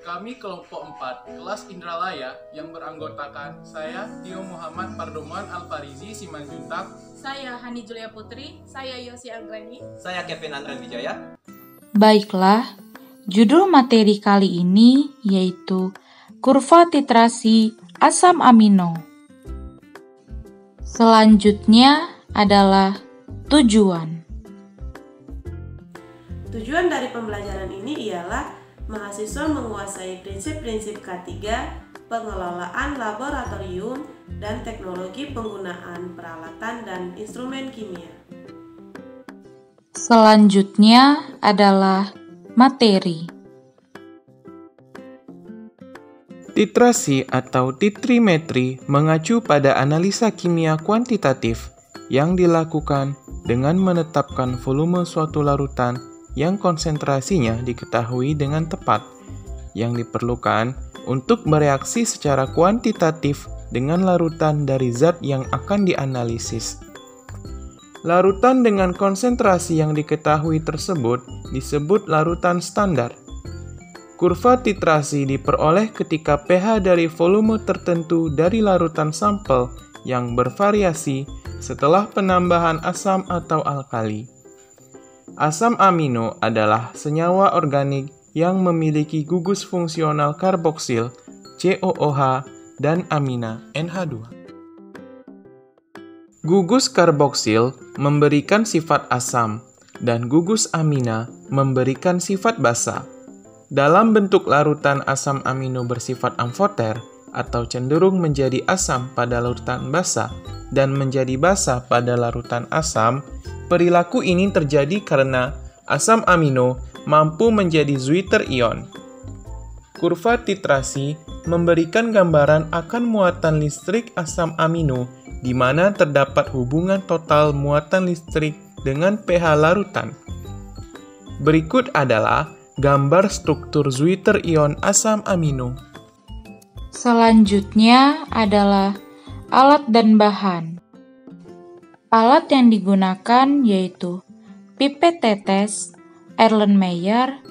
Kami kelompok 4, kelas Indralaya yang beranggotakan saya, Tio Muhammad Pardoman Alfarizi Simanjuntak, saya Hani Julia Putri, saya Yosi Anggreni, saya Kevin Andren Wijaya. Baiklah, judul materi kali ini yaitu kurva titrasi asam amino. Selanjutnya adalah tujuan. Tujuan dari pembelajaran ini ialah mahasiswa menguasai prinsip-prinsip K3, pengelolaan laboratorium, dan teknologi penggunaan peralatan dan instrumen kimia. Selanjutnya adalah materi. Titrasi atau titrimetri mengacu pada analisa kimia kuantitatif yang dilakukan dengan menetapkan volume suatu larutan yang konsentrasinya diketahui dengan tepat, yang diperlukan untuk bereaksi secara kuantitatif dengan larutan dari zat yang akan dianalisis. Larutan dengan konsentrasi yang diketahui tersebut disebut larutan standar. Kurva titrasi diperoleh ketika pH dari volume tertentu dari larutan sampel yang bervariasi setelah penambahan asam atau alkali. Asam amino adalah senyawa organik yang memiliki gugus fungsional karboksil, COOH, dan amina, NH2. Gugus karboksil memberikan sifat asam, dan gugus amina memberikan sifat basa. Dalam bentuk larutan asam amino bersifat amfoter atau cenderung menjadi asam pada larutan basa dan menjadi basa pada larutan asam, perilaku ini terjadi karena asam amino mampu menjadi Zwitter ion. Kurva titrasi memberikan gambaran akan muatan listrik asam amino di mana terdapat hubungan total muatan listrik dengan pH larutan. Berikut adalah gambar struktur Zwitter ion asam amino. Selanjutnya adalah alat dan bahan. Alat yang digunakan yaitu pipet tetes, Erlenmeyer,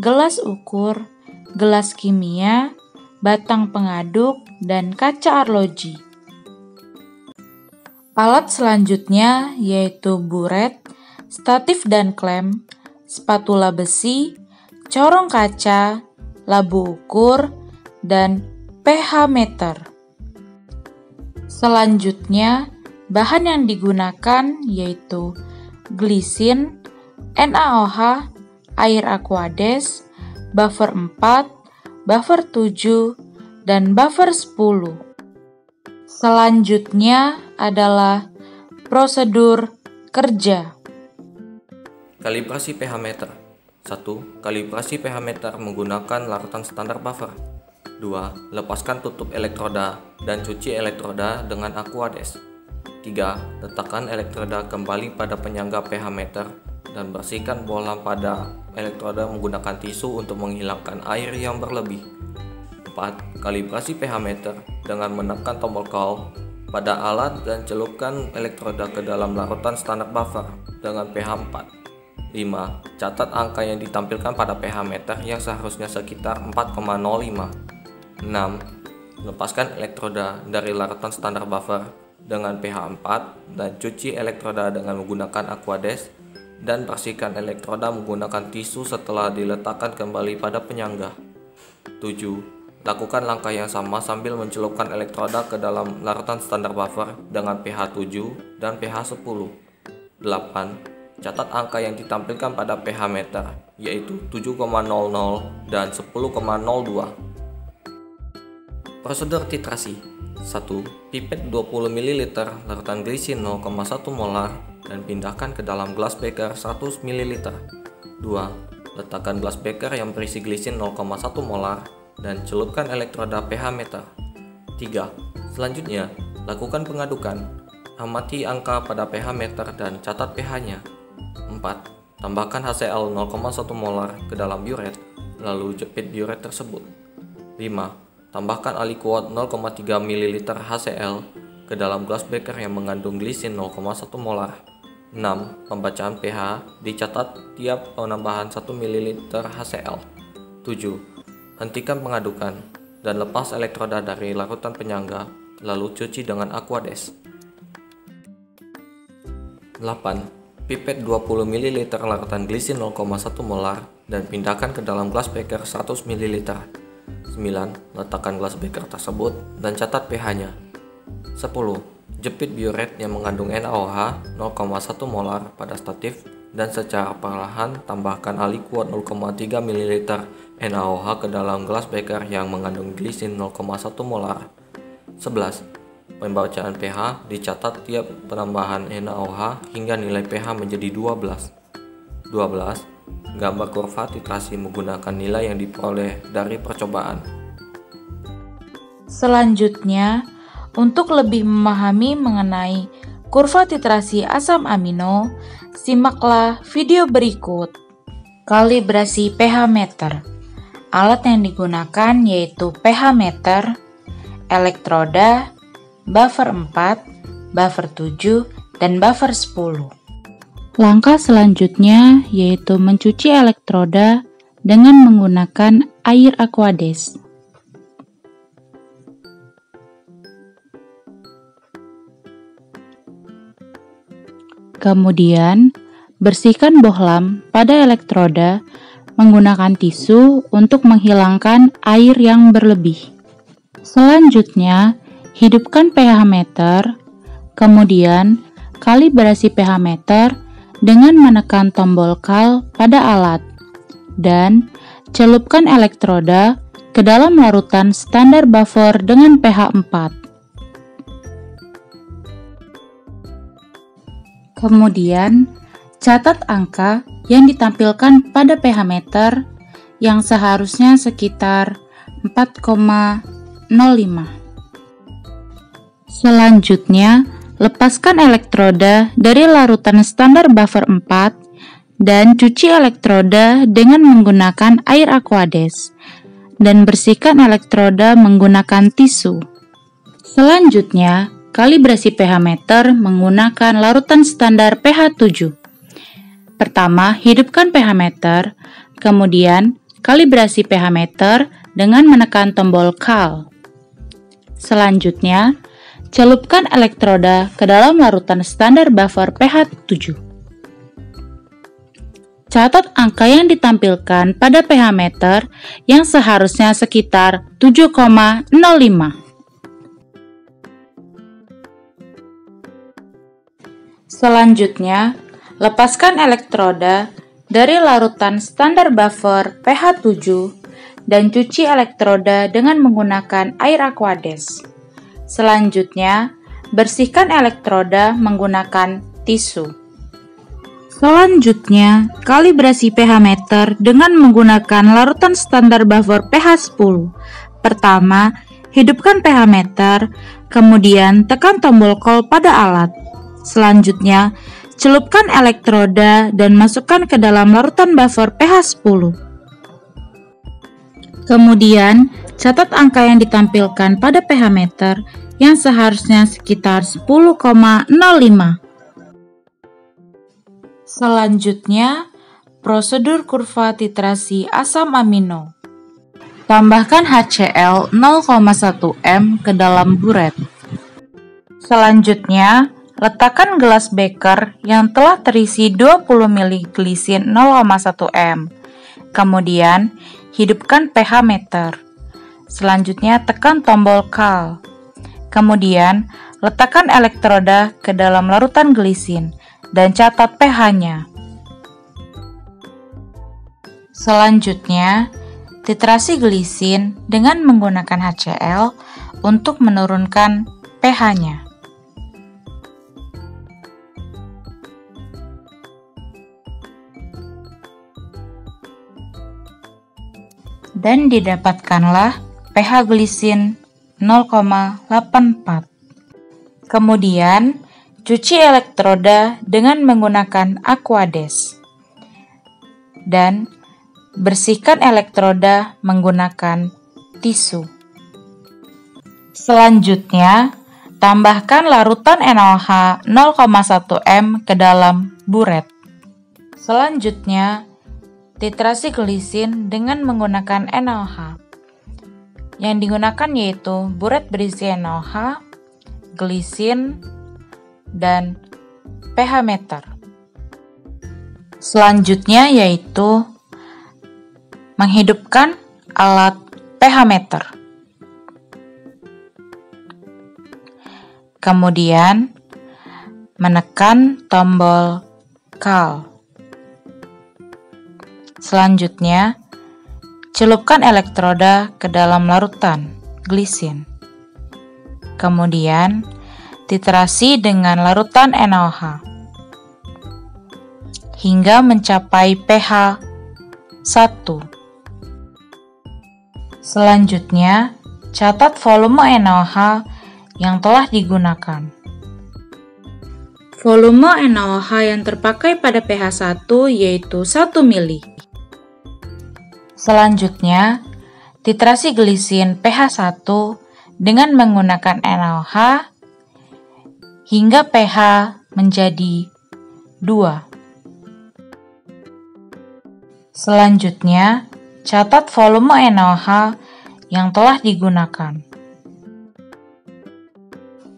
gelas ukur, gelas kimia, batang pengaduk, dan kaca arloji. Alat selanjutnya yaitu buret, statif dan klem, spatula besi, corong kaca, labu ukur, dan pH meter. Selanjutnya, bahan yang digunakan yaitu glisin, NaOH, air aquades, buffer 4, buffer 7, dan buffer 10. Selanjutnya adalah prosedur kerja. Kalibrasi pH meter. 1. Kalibrasi pH meter menggunakan larutan standar buffer. 2. Lepaskan tutup elektroda dan cuci elektroda dengan aquades. 3. Letakkan elektroda kembali pada penyangga pH meter dan bersihkan bola pada elektroda menggunakan tisu untuk menghilangkan air yang berlebih. 4. Kalibrasi pH meter dengan menekan tombol call pada alat dan celupkan elektroda ke dalam larutan standar buffer dengan pH 4. 5. Catat angka yang ditampilkan pada pH meter yang seharusnya sekitar 4,05. 6. Lepaskan elektroda dari larutan standar buffer dengan pH 4 dan cuci elektroda dengan menggunakan aquades dan bersihkan elektroda menggunakan tisu setelah diletakkan kembali pada penyangga. 7. Lakukan langkah yang sama sambil mencelupkan elektroda ke dalam larutan standar buffer dengan pH 7 dan pH 10. 8. Catat angka yang ditampilkan pada pH meter, yaitu 7,00 dan 10,02. Prosedur titrasi. 1. Pipet 20 ml larutan glisin 0,1 molar dan pindahkan ke dalam gelas beker 100 ml. 2. Letakkan gelas beker yang berisi glisin 0,1 molar dan celupkan elektroda pH meter. 3. Selanjutnya, lakukan pengadukan. Amati angka pada pH meter dan catat pH-nya. 4. Tambahkan HCl 0,1 molar ke dalam buret, lalu jepit buret tersebut. 5. Tambahkan aliquot 0,3 ml HCl ke dalam gelas beker yang mengandung glisin 0,1 molar. 6. Pembacaan pH dicatat tiap penambahan 1 ml HCl. 7. hentikan pengadukan dan lepas elektroda dari larutan penyangga, lalu cuci dengan Aquades. 8. Pipet 20 ml larutan glisin 0,1 molar dan pindahkan ke dalam gelas beker 100 ml. 9. Letakkan gelas beker tersebut dan catat pH-nya. 10. Jepit biuret yang mengandung NaOH 0,1 molar pada statif dan secara perlahan tambahkan aliquot 0,3 ml NaOH ke dalam gelas beker yang mengandung glisin 0,1 molar. 11. Pembacaan pH dicatat tiap penambahan NaOH hingga nilai pH menjadi 12. 12. Gambar kurva titrasi menggunakan nilai yang diperoleh dari percobaan. Selanjutnya, untuk lebih memahami mengenai kurva titrasi asam amino, simaklah video berikut. Kalibrasi pH meter. Alat yang digunakan yaitu pH meter, elektroda, buffer 4, buffer 7, dan buffer 10. Langkah selanjutnya yaitu mencuci elektroda dengan menggunakan air Aquades. Kemudian, bersihkan bohlam pada elektroda menggunakan tisu untuk menghilangkan air yang berlebih. Selanjutnya, hidupkan pH meter, kemudian kalibrasi pH meter dengan menekan tombol kal pada alat, dan celupkan elektroda ke dalam larutan standar buffer dengan pH 4. Kemudian, catat angka yang ditampilkan pada pH meter yang seharusnya sekitar 4,05. Selanjutnya, lepaskan elektroda dari larutan standar buffer 4 dan cuci elektroda dengan menggunakan air Aquades dan bersihkan elektroda menggunakan tisu. Selanjutnya, kalibrasi pH meter menggunakan larutan standar pH 7. Pertama, hidupkan pH meter, kemudian kalibrasi pH meter dengan menekan tombol kal. Selanjutnya, celupkan elektroda ke dalam larutan standar buffer pH 7. Catat angka yang ditampilkan pada pH meter yang seharusnya sekitar 7,05. Selanjutnya, lepaskan elektroda dari larutan standar buffer pH 7 dan cuci elektroda dengan menggunakan air Aquades. Selanjutnya, bersihkan elektroda menggunakan tisu. Selanjutnya, kalibrasi pH meter dengan menggunakan larutan standar buffer pH 10. Pertama, hidupkan pH meter, kemudian tekan tombol call pada alat. Selanjutnya, celupkan elektroda dan masukkan ke dalam larutan buffer pH 10. Kemudian, catat angka yang ditampilkan pada pH meter yang seharusnya sekitar 10,05. Selanjutnya, prosedur kurva titrasi asam amino. Tambahkan HCl 0,1 m ke dalam buret. Selanjutnya, letakkan gelas beker yang telah terisi 20 ml glisin 0,1 m. Kemudian, hidupkan pH meter. Selanjutnya, tekan tombol kal. Kemudian, letakkan elektroda ke dalam larutan glisin dan catat pH-nya. Selanjutnya, titrasi glisin dengan menggunakan HCl untuk menurunkan pH-nya. Dan didapatkanlah pH glisin 0,84. Kemudian, cuci elektroda dengan menggunakan Aquades dan bersihkan elektroda menggunakan tisu. Selanjutnya, tambahkan larutan NaOH 0,1 m ke dalam buret. Selanjutnya, titrasi glisin dengan menggunakan NaOH. Yang digunakan yaitu buret berisi NaOH, glisin, dan pH meter. Selanjutnya yaitu menghidupkan alat pH meter. Kemudian menekan tombol CAL. Selanjutnya, celupkan elektroda ke dalam larutan glisin. Kemudian, titrasi dengan larutan NaOH hingga mencapai pH 1. Selanjutnya, catat volume NaOH yang telah digunakan. Volume NaOH yang terpakai pada pH 1 yaitu 1 mili. Selanjutnya, titrasi glisin pH 1 dengan menggunakan NaOH hingga pH menjadi 2. Selanjutnya, catat volume NaOH yang telah digunakan.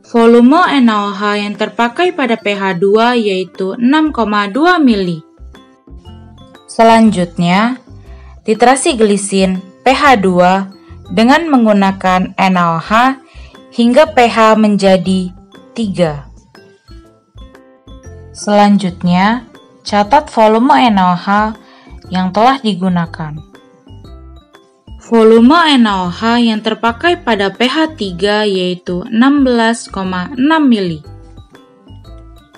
Volume NaOH yang terpakai pada pH 2 yaitu 6,2 mili. Selanjutnya, titrasi glisin pH 2 dengan menggunakan NaOH hingga pH menjadi 3. Selanjutnya, catat volume NaOH yang telah digunakan. Volume NaOH yang terpakai pada pH 3 yaitu 16,6 mili.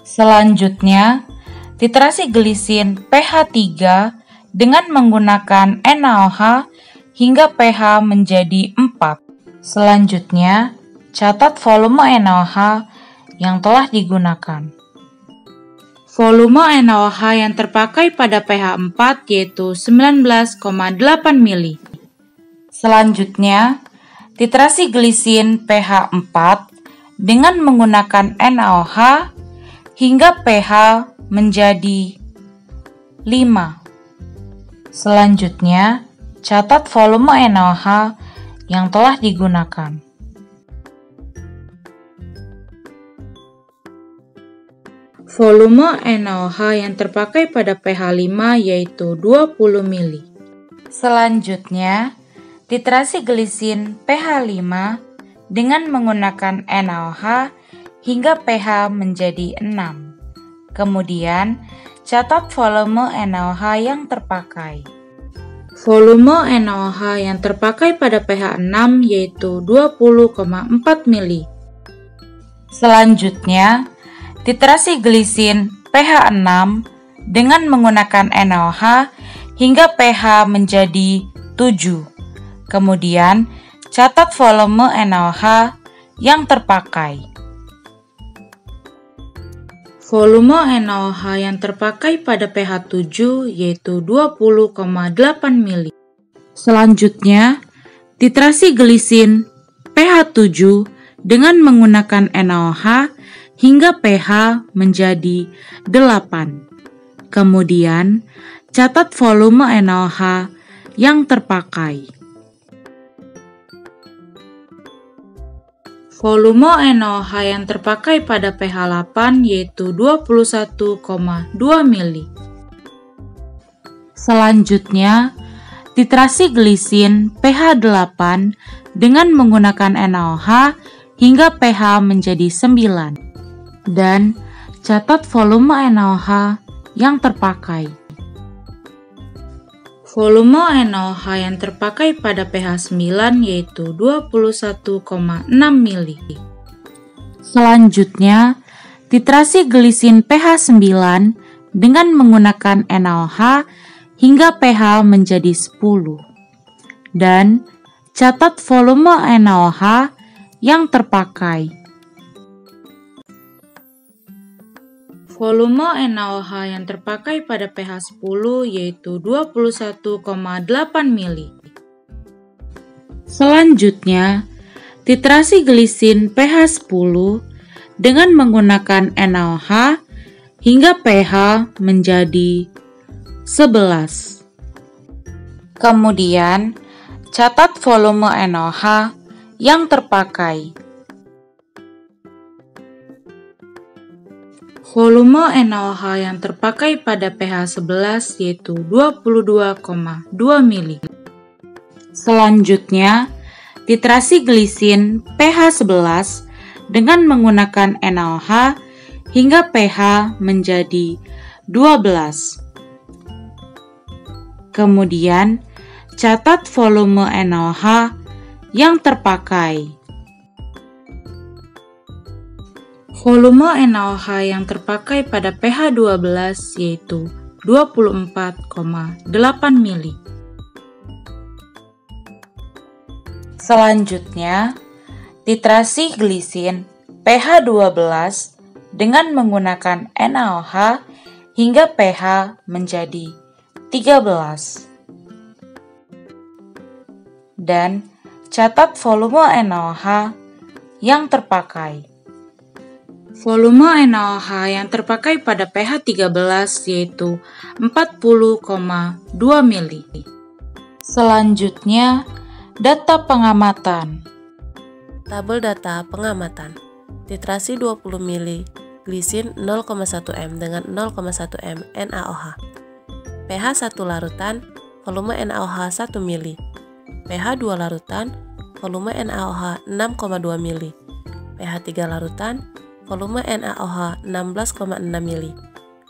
Selanjutnya, titrasi glisin pH 3 dengan menggunakan NaOH hingga pH menjadi 4. Selanjutnya, catat volume NaOH yang telah digunakan. Volume NaOH yang terpakai pada pH 4 yaitu 19,8 mili. Selanjutnya, titrasi glisin pH 4 dengan menggunakan NaOH hingga pH menjadi 5. Selanjutnya, catat volume NaOH yang telah digunakan. Volume NaOH yang terpakai pada pH 5 yaitu 20 mili. Selanjutnya, titrasi glisin pH 5 dengan menggunakan NaOH hingga pH menjadi 6. Kemudian, catat volume NaOH yang terpakai. Volume NaOH yang terpakai pada pH 6 yaitu 20,4 mili. Selanjutnya, titrasi glisin pH 6 dengan menggunakan NaOH hingga pH menjadi 7. Kemudian, catat volume NaOH yang terpakai. Volume NaOH yang terpakai pada pH 7 yaitu 20,8 mili. Selanjutnya, titrasi glisin pH 7 dengan menggunakan NaOH hingga pH menjadi 8. Kemudian, catat volume NaOH yang terpakai. Volume NaOH yang terpakai pada pH 8 yaitu 21,2 mili. Selanjutnya, titrasi glisin pH 8 dengan menggunakan NaOH hingga pH menjadi 9. Dan catat volume NaOH yang terpakai. Volume NaOH yang terpakai pada pH 9 yaitu 21,6 mili. Selanjutnya, titrasi glisin pH 9 dengan menggunakan NaOH hingga pH menjadi 10. Dan catat volume NaOH yang terpakai. Volume NaOH yang terpakai pada pH 10 yaitu 21,8 mili. Selanjutnya, titrasi glisin pH 10 dengan menggunakan NaOH hingga pH menjadi 11. Kemudian, catat volume NaOH yang terpakai. Volume NaOH yang terpakai pada pH 11 yaitu 22,2 mili. Selanjutnya, titrasi glisin pH 11 dengan menggunakan NaOH hingga pH menjadi 12. Kemudian, catat volume NaOH yang terpakai. Volume NaOH yang terpakai pada pH 12 yaitu 24,8 mili. Selanjutnya, titrasi glisin pH 12 dengan menggunakan NaOH hingga pH menjadi 13. Dan catat volume NaOH yang terpakai. Volume NaOH yang terpakai pada pH 13 yaitu 40,2 mili. Selanjutnya, data pengamatan. Tabel data pengamatan. Titrasi 20 mili, glisin 0,1 m dengan 0,1 m NaOH. pH 1 larutan, volume NaOH 1 mili. pH 2 larutan, volume NaOH 6,2 mili. pH 3 larutan, volume NaOH 16,6 mili.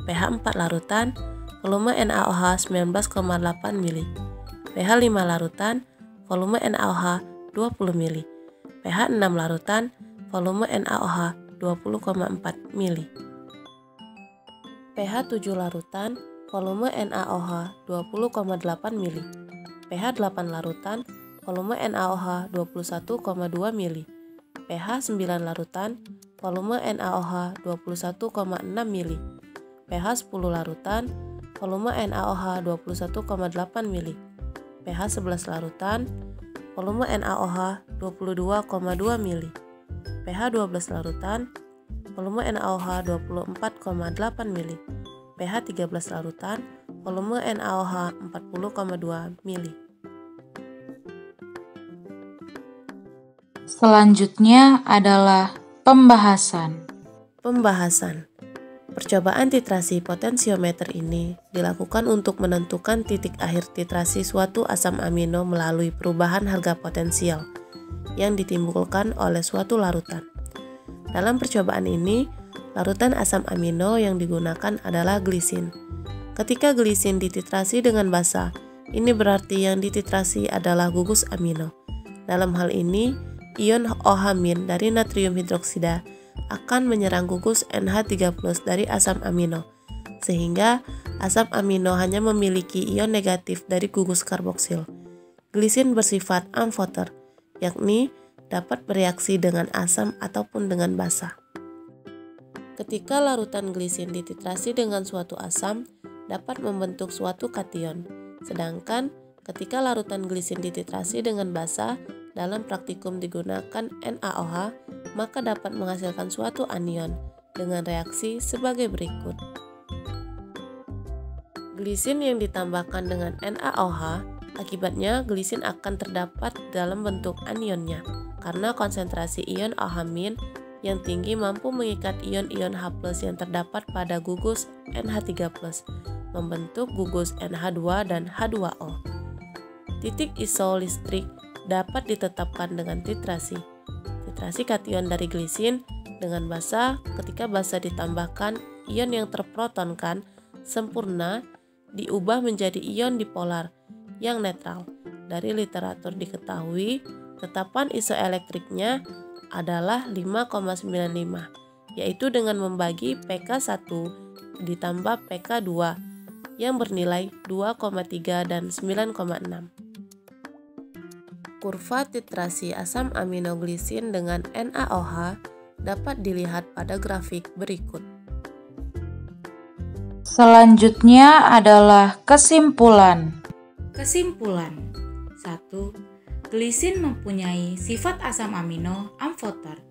pH 4 larutan, volume NaOH 19,8 mili. pH 5 larutan, volume NaOH 20 mili. pH 6 larutan, volume NaOH 20,4 mili. pH 7 larutan, volume NaOH 20,8 mili. pH 8 larutan, volume NaOH 21,2 mili. pH 9 larutan, volume NaOH 21,6 mili. pH 10 larutan, volume NaOH 21,8 mili. pH 11 larutan, volume NaOH 22,2 mili. pH 12 larutan, volume NaOH 24,8 mili. pH 13 larutan, volume NaOH 40,2 mili. Selanjutnya adalah pembahasan. Percobaan titrasi potensiometer ini dilakukan untuk menentukan titik akhir titrasi suatu asam amino melalui perubahan harga potensial yang ditimbulkan oleh suatu larutan. Dalam percobaan ini, larutan asam amino yang digunakan adalah glisin. Ketika glisin dititrasi dengan basa, ini berarti yang dititrasi adalah gugus amino. Dalam hal ini, ion OH- dari natrium hidroksida akan menyerang gugus NH3+ dari asam amino, sehingga asam amino hanya memiliki ion negatif dari gugus karboksil. Glisin bersifat amfoter, yakni dapat bereaksi dengan asam ataupun dengan basa. Ketika larutan glisin dititrasi dengan suatu asam, dapat membentuk suatu kation, sedangkan ketika larutan glisin dititrasi dengan basa, dalam praktikum digunakan NaOH, maka dapat menghasilkan suatu anion dengan reaksi sebagai berikut. Glisin yang ditambahkan dengan NaOH, akibatnya glisin akan terdapat dalam bentuk anionnya, karena konsentrasi ion OH- yang tinggi mampu mengikat ion-ion H+ yang terdapat pada gugus NH3+, membentuk gugus NH2 dan H2O. Titik isolistrik dapat ditetapkan dengan titrasi. Titrasi kation dari glisin dengan basa ketika basa ditambahkan ion yang terprotonkan sempurna diubah menjadi ion dipolar yang netral. Dari literatur diketahui tetapan isoelektriknya adalah 5,95, yaitu dengan membagi pK1 ditambah pK2 yang bernilai 2,3 dan 9,6. Kurva titrasi asam aminoglisin dengan NaOH dapat dilihat pada grafik berikut. Selanjutnya adalah kesimpulan. 1. Glisin mempunyai sifat asam amino amfoter.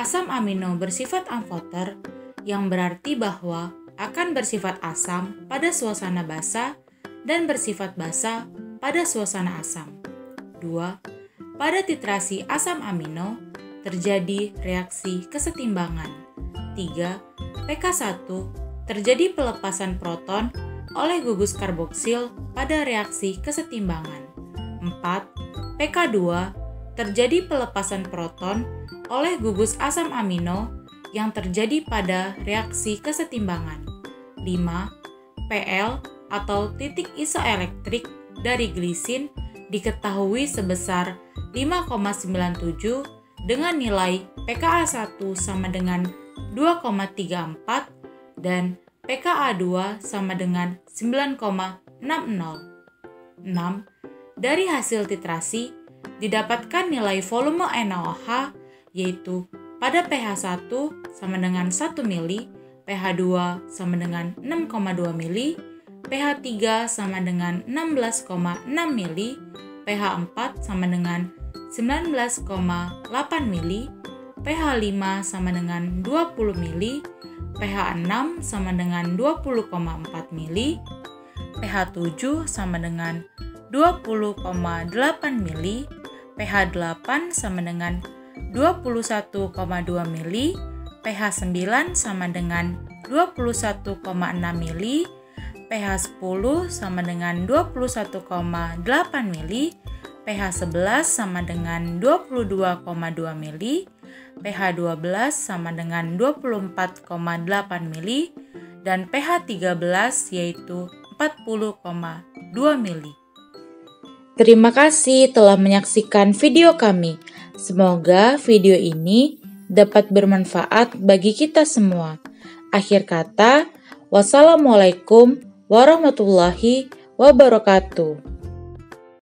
Asam amino bersifat amfoter yang berarti bahwa akan bersifat asam pada suasana basa dan bersifat basa pada suasana asam. 2. Pada titrasi asam amino terjadi reaksi kesetimbangan. 3. pK1 terjadi pelepasan proton oleh gugus karboksil pada reaksi kesetimbangan. 4. pK2 terjadi pelepasan proton oleh gugus asam amino yang terjadi pada reaksi kesetimbangan. 5. Pl atau titik isoelektrik dari glisin diketahui sebesar 5,97 dengan nilai pKa1 sama dengan 2,34 dan pKa2 sama dengan 9,60. 6. Dari hasil titrasi didapatkan nilai volume NaOH yaitu pada pH 1 sama dengan 1 mili, pH 2 sama dengan 6,2 mili, pH 3 sama dengan 16,6 mili, pH 4 sama dengan 19,8 mili, pH 5 sama dengan 20 mili, pH 6 sama dengan 20,4 mili, pH 7 sama dengan 20,8 mili, pH 8 sama dengan 21,2 mili, pH 9 sama dengan 21,6 mili, pH 10 sama dengan 21,8 mili, pH 11 sama dengan 22,2 mili, pH 12 sama dengan 24,8 mili, dan pH 13 yaitu 40,2 mili. Terima kasih telah menyaksikan video kami. Semoga video ini dapat bermanfaat bagi kita semua. Akhir kata, wassalamualaikum warahmatullahi wabarakatuh.